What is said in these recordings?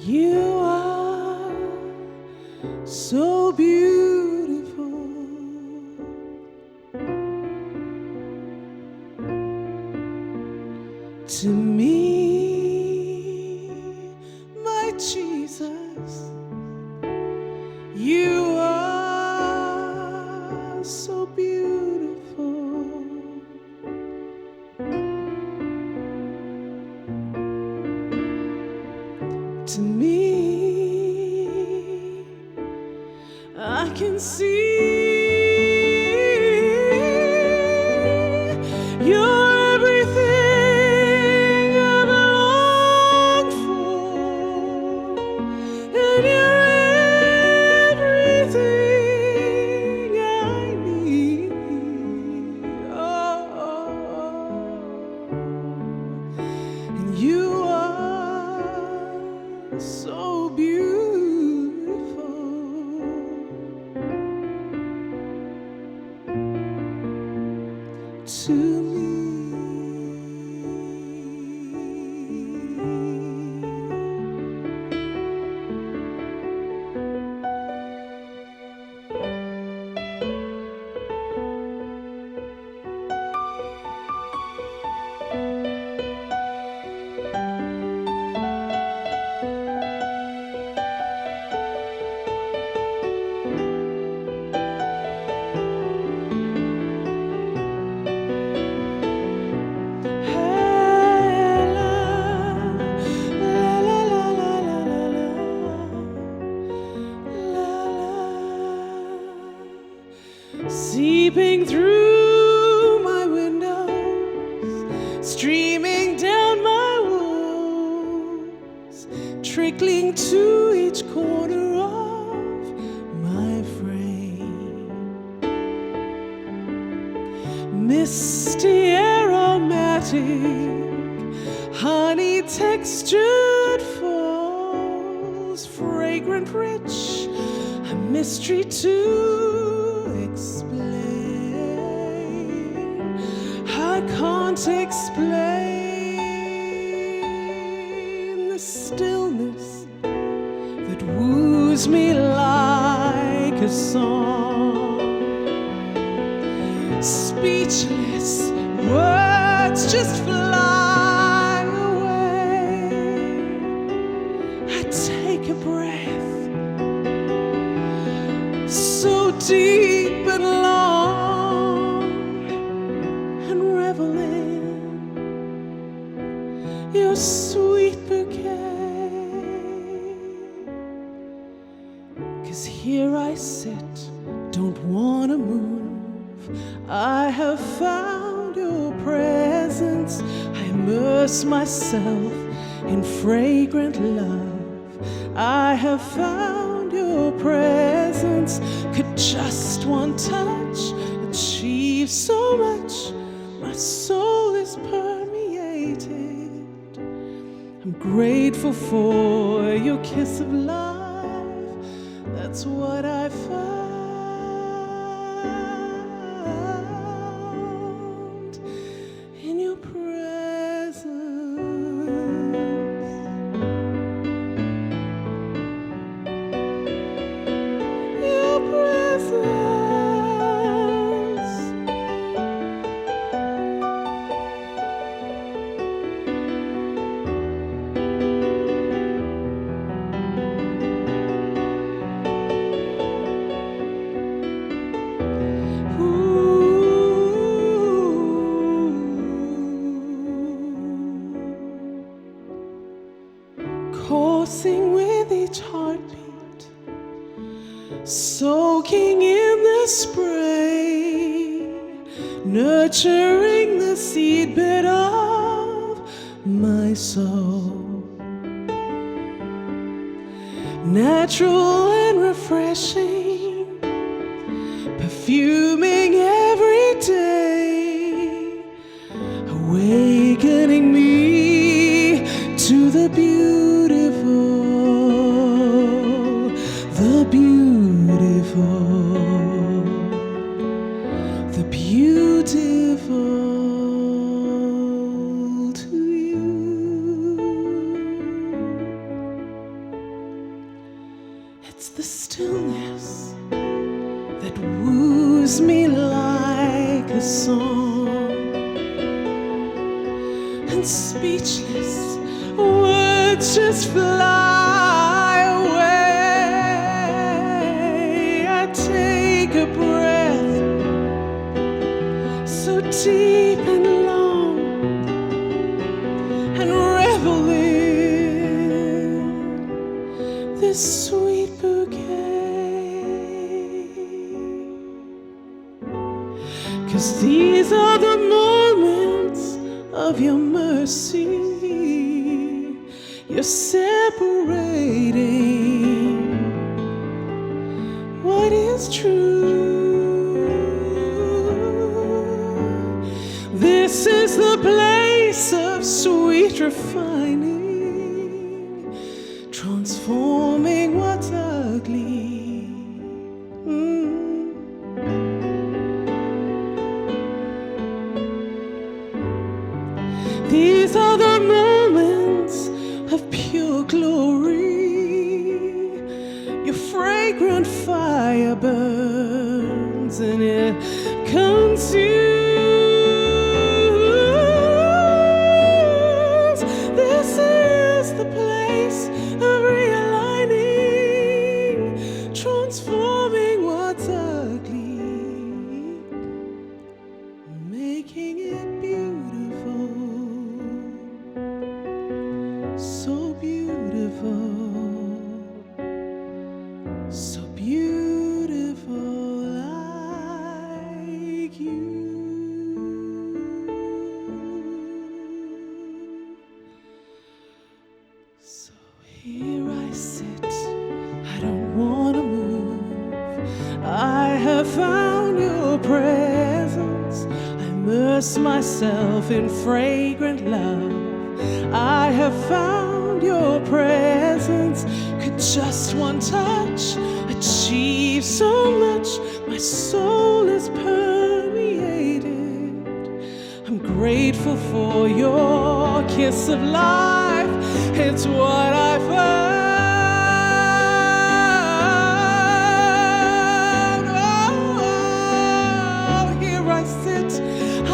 You are so beautiful to me, my Jesus. You are so beautiful to me. I can see you're everything I've longed for, and you're everything I need. Oh, and you are so beautiful to me. Seeping through my windows, streaming down my walls, trickling to each corner of my frame. Misty, aromatic, honey textured falls, fragrant, rich, a mystery to explain. I can't explain the stillness that woos me like a song. Speechless, words just fly away. I take a breath so deep and long, and revel in your sweet bouquet. 'Cause here I sit, don't wanna move. I have found your presence. I immerse myself in fragrant love. I have found your presence. Could just one touch achieve so much? My soul is permeated. I'm grateful for your kiss of love. That's what I found in your presence. Your presence. Coursing with each heartbeat, soaking in the spray, nurturing the seedbed of my soul. Natural and refreshing, perfuming every day, awakening me to the beautiful, the beautiful, the beautiful to you. song, and speechless words just fly away. I take a breath so deep and long and revel in this sweet bouquet, 'cause these are the moments of your mercy. You're separating what is true. This is the place of sweet refining, transforming what's ugly. These are the moments of pure glory. Your fragrant fire burns and it consumes. This is the place of realigning, transforming what's ugly, making it beautiful. So beautiful, so beautiful, like you. So here I sit, I don't want to move. I have found your presence. I immerse myself in fragrant love. I have found your presence. Could just one touch achieve so much? My soul is permeated. I'm grateful for your kiss of life. It's what I found. Oh, here I sit.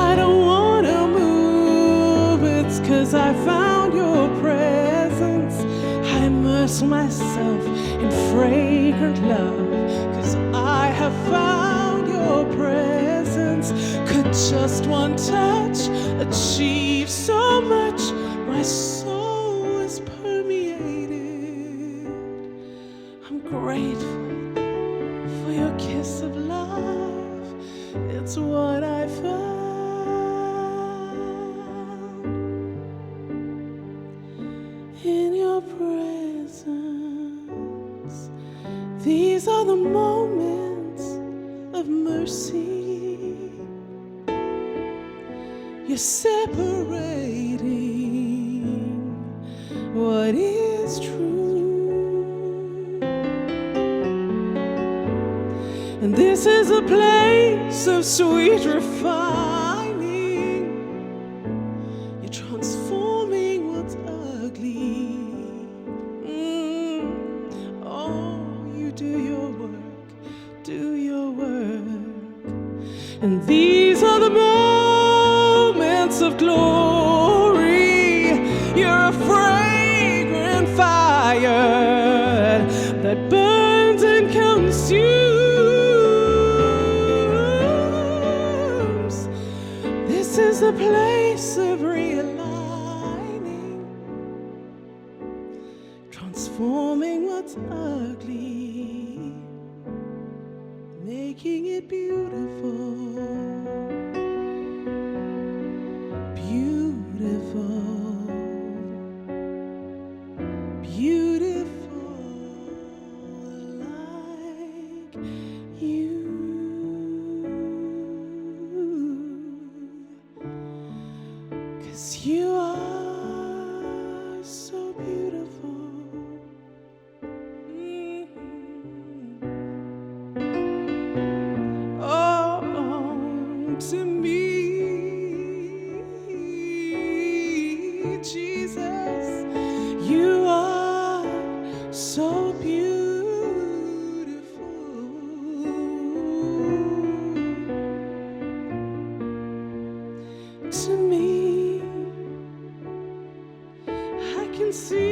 I don't want to move. It's 'cause I found your presence. I immerse myself in fragrant love, 'cause I have found your presence. Could just one touch achieve so much? My soul is permeated. I'm grateful for your kiss of love. It's what I found in your presence. These are the moments of mercy. You're separating what is true, and this is a place of sweet refining. You're transforming what's ugly. Oh, you do your work, do your work. And these are the moments of glory. You're a fragrant fire that burns and consumes. This is the place of realigning, transforming what's ugly, making it beautiful. Beautiful, beautiful, like you. 'Cause you are so beautiful. Oh, to me, Jesus, you are so beautiful. to me. I can see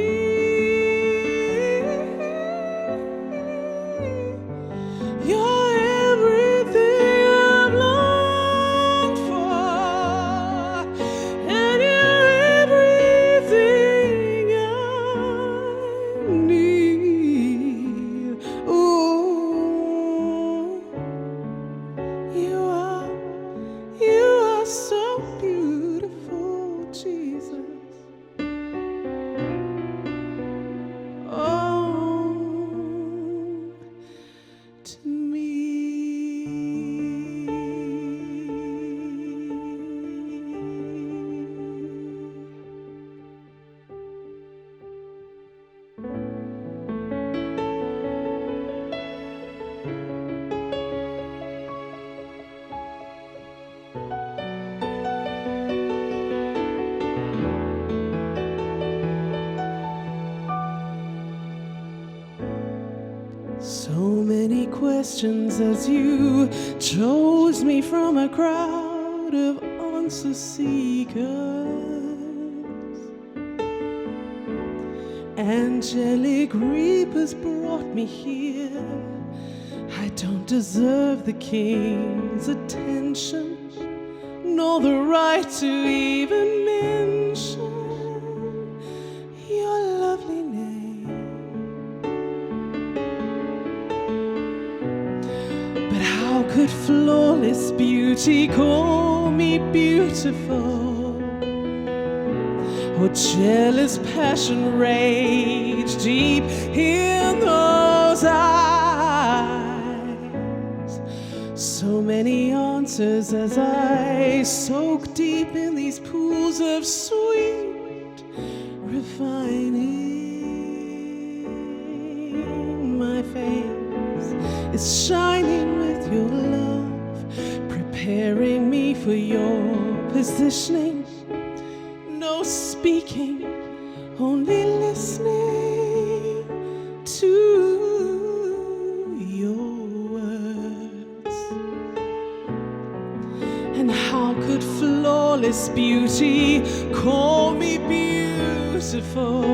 you're everything I've longed for, and you're everything I need. Ooh, you are so beautiful, Jesus. Oh, to me. So many questions as you chose me from a crowd of answer seekers. Angelic reapers brought me here. I don't deserve the king's attention, nor the right to even mention your lovely name. But how could flawless beauty call me beautiful? Or jealous passion rage deep in those eyes? So many answers as I soak deep in these pools of sweet refining. My face is shining with your love, preparing me for your positioning. No speaking, only listening to your words. And how could flawless beauty call me beautiful?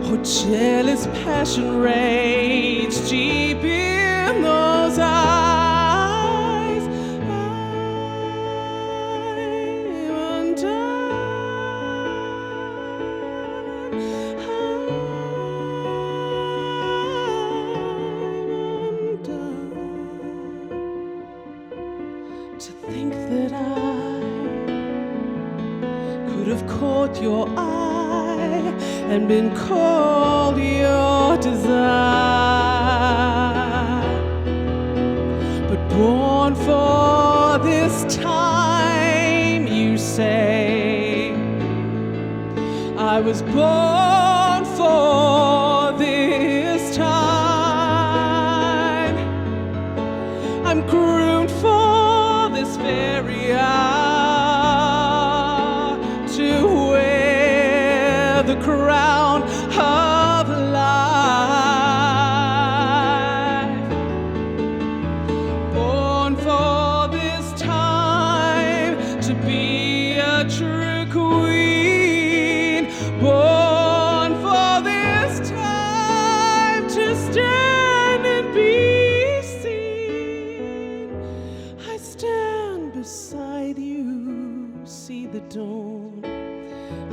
Or jealous passion rage deep in those eyes? I'm undone. To think that I could have caught your eye and been called your desire, but born for this time, you say. I was born for this time. I'm groomed for this very hour to wear the crown of life. Born for this time to be a true queen. Born for this time to stand and be seen. I stand beside you, see the dawn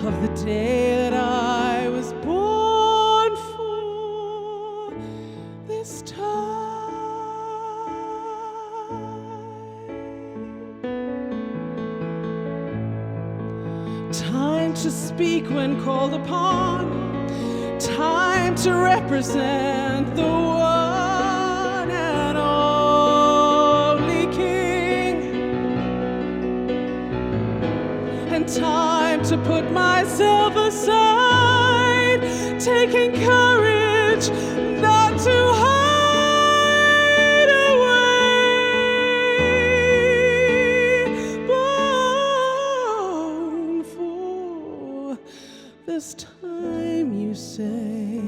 of the day that I was born for this time to speak when called upon, time to represent the one and only King, and time to put myself aside, taking courage not to hide away. Born for this time, you say.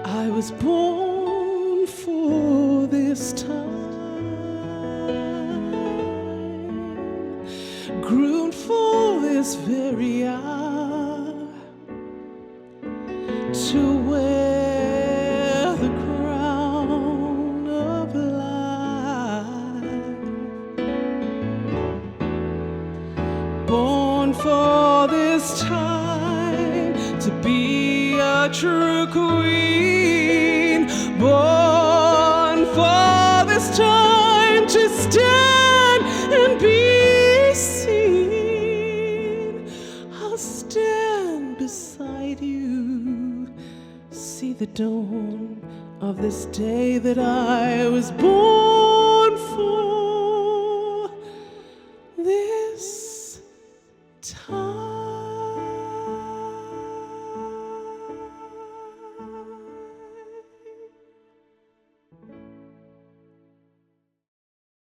I was born for this time. this very hour to wear the crown of life, born for this time to be a true queen, born for this time to stand and be seen. I'll stand beside you, see the dawn of this day that I was born for. This time